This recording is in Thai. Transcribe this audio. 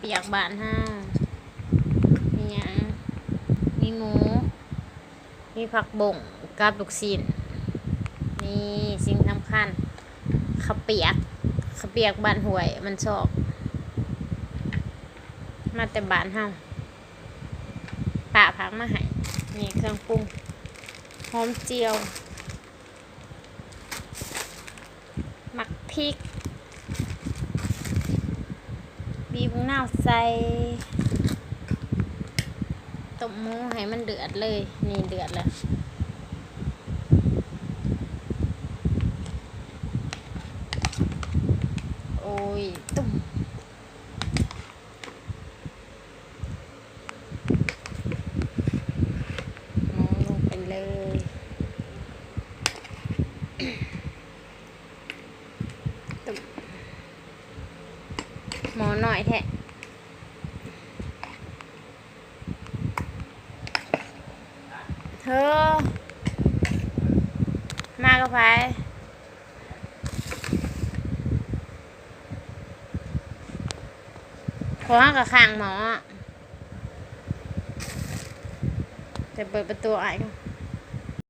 เปียกบานห้ามีหยังมีหมูมีผักบ่งกับลูกชิ้นนี่สิ่งสำคัญข้าวเปียกบ้านห้วยมันชอบมาแต่บ้านเฮาป้าพักมาให้นี่เครื่องปรุงหอมเจียวหมักพริกบีบมะนาวใส่ต้มหมูให้มันเดือดเลยนี่เดือดแล้วโอ้ยตุ่มหมูลงไปเลยตุ่มหมูหน่อยแทะเธอมากับไผขอกับข้างหมอจะเปิดประตูไอ้